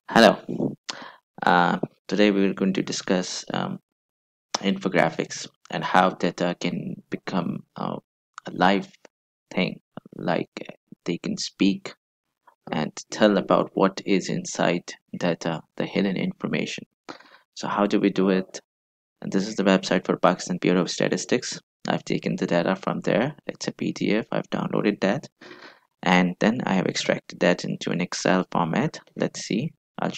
Hello. Uh, Today we're going to discuss infographics and how data can become a live thing, like they can speak and tell about what is inside data, the hidden information. So, how do we do it? And this is the website for Pakistan Bureau of Statistics. I've taken the data from there. It's a PDF. I've downloaded that, and then I have extracted that into an Excel format. Let's see. I'll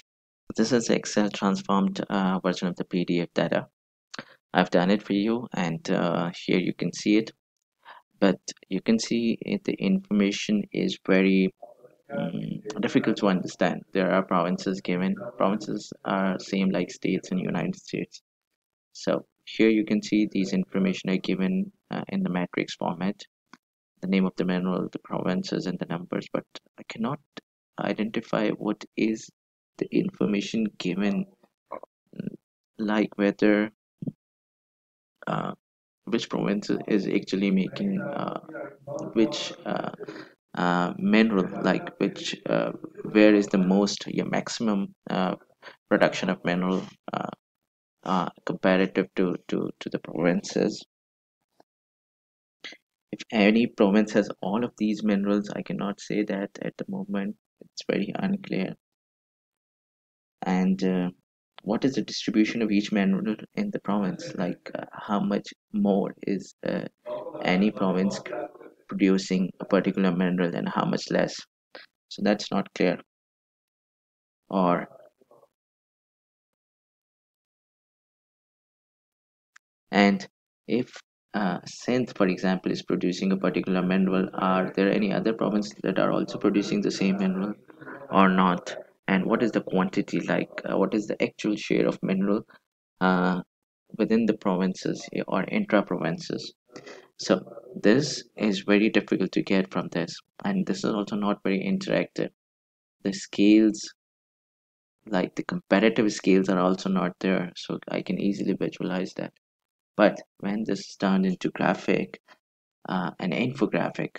This is the Excel transformed version of the PDF data. I've done it for you, and here you can see it. But you can see the information is very difficult to understand. There are provinces given. Provinces are same like states in United States. So here you can see these information are given in the matrix format. The name of the mineral, the provinces, and the numbers. But I cannot identify what is the information given, like whether uh, which province is actually making which mineral, like which where is the most, yeah, maximum production of mineral comparative to the provinces. If any province has all of these minerals, I cannot say that at the moment. It's very unclear. And what is the distribution of each mineral in the province, like how much more is any province producing a particular mineral and how much less. So that's not clear. Or and if Sindh, for example, is producing a particular mineral, are there any other provinces that are also producing the same mineral or not? And what is the quantity, like what is the actual share of mineral uh, within the provinces or intra provinces? So this is very difficult to get from this, and this is also not very interactive. The scales, like the comparative scales, are also not there, so I can easily visualize that. But when this is turned into graphic, an infographic,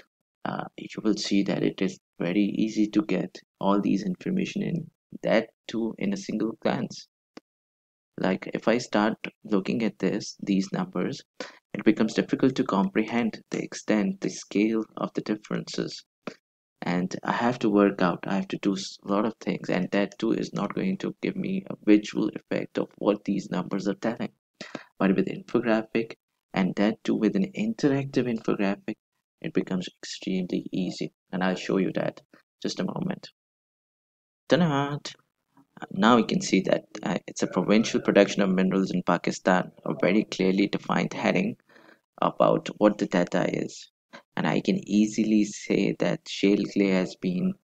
you will see that it is very easy to get all these information in, that too in a single glance. Like if I start looking at these numbers, it becomes difficult to comprehend the extent, the scale of the differences. And I have to work out, I have to do a lot of things, and that too is not going to give me a visual effect of what these numbers are telling. But with infographic, and that too with an interactive infographic, it becomes extremely easy. And I'll show you that just a moment. Ta-da! Now we can see that it's a provincial production of minerals in Pakistan, a very clearly defined heading about what the data is. And I can easily say that shale clay has been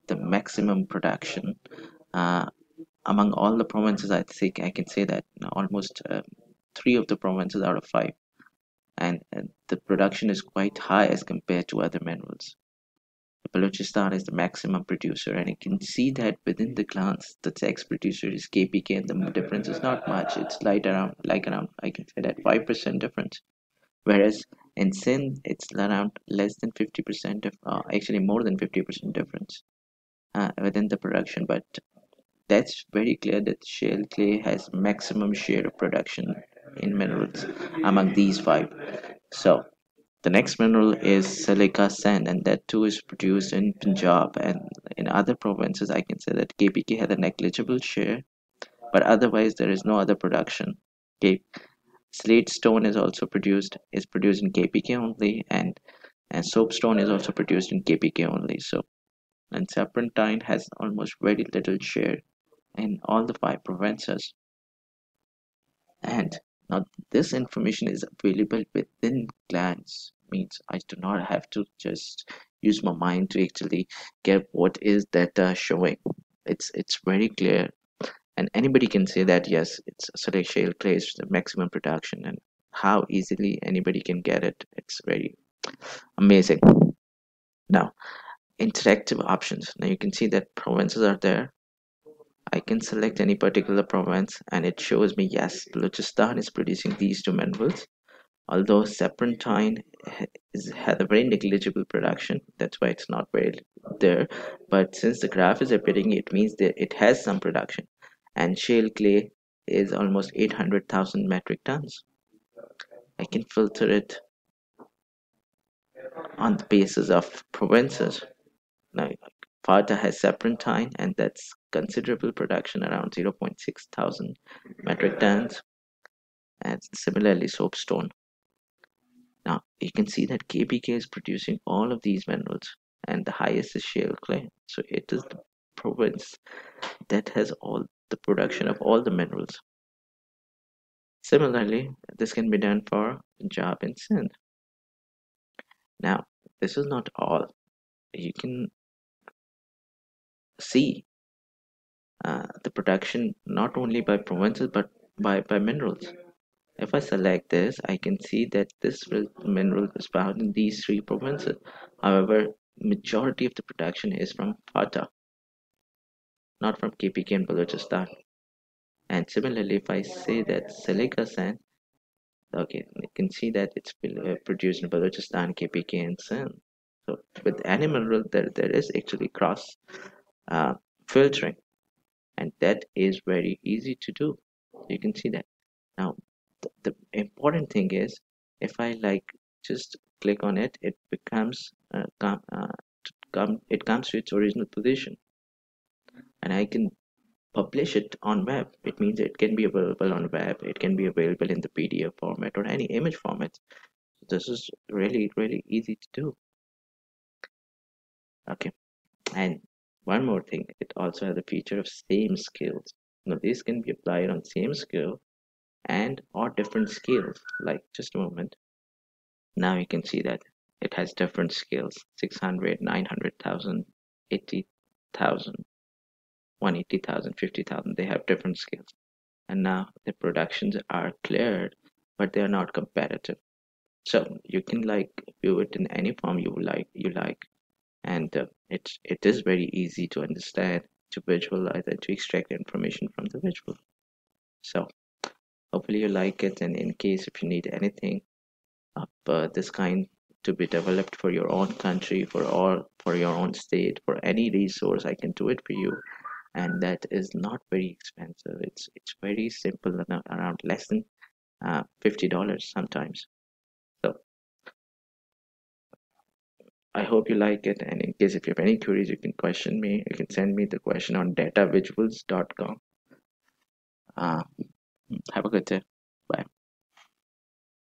the maximum production uh, among all the provinces. I think I can say that almost three of the provinces out of five, and the production is quite high as compared to other minerals. Balochistan is the maximum producer, and you can see that within the clans, the next producer is KPK, and the difference is not much. It's like around I can say that 5% difference. Whereas in Sindh, it's around less than 50% of, actually more than 50% difference within the production. But that's very clear that shale clay has maximum share of production in minerals among these five. So the next mineral is silica sand, and that too is produced in Punjab, and in other provinces. I can say that KPK had a negligible share, but otherwise there is no other production. Okay, slate stone is produced in KPK only, and soapstone is also produced in KPK only. So, and serpentine has almost very little share in all the five provinces. And now this information is available within glance, means I do not have to just use my mind to actually get what is data showing. It's very clear, and anybody can say that yes, it's select shale clay is the maximum production, and how easily anybody can get it. It's very amazing. Now, interactive options. Now you can see that provinces are there. I can select any particular province and it shows me, yes, Balochistan is producing these two minerals. Although serpentine had a very negligible production, that's why it's not very there. But since the graph is appearing, it means that it has some production. And shale clay is almost 800,000 metric tons. I can filter it on the basis of provinces. Now, Farta has serpentine, and that's considerable production, around 0.6 thousand metric tons, and similarly soapstone. Now, you can see that KPK is producing all of these minerals, and the highest is shale clay. So it is the province that has all the production of all the minerals. Similarly, this can be done for Punjab and Sindh. Now, this is not all. You can see the production not only by provinces but by minerals. If I select this, I can see that this mineral is found in these three provinces. However, majority of the production is from Fata, not from KPK and Balochistan. And similarly, if I say that silica sand, okay, you can see that it's produced in Balochistan, KPK, and Sindh. So with any mineral, there is actually cross uh, filtering, and that is very easy to do. You can see that. Now, the important thing is, if I like just click on it, it becomes it comes to its original position, and I can publish it on web. It means it can be available on web. It can be available in the PDF format or any image format. This is really easy to do. Okay, and one more thing, it also has a feature of same skills. Now this can be applied on same skill and or different scales. Like, just a moment. Now you can see that it has different scales: 600, 900,000, 80,000, 180,000, 50,000. They have different scales. And now the productions are cleared, but they are not competitive. So you can like view it in any form you like, and it is very easy to understand, to visualize, and to extract information from the visual. So hopefully you like it, and in case if you need anything of this kind to be developed for your own country, for your own state, for any resource, I can do it for you. And that is not very expensive. It's very simple, around less than $50 sometimes. So I hope you like it, and in case if you have any queries, you can question me. You can send me the question on datavisuals.com. uh, have a good day.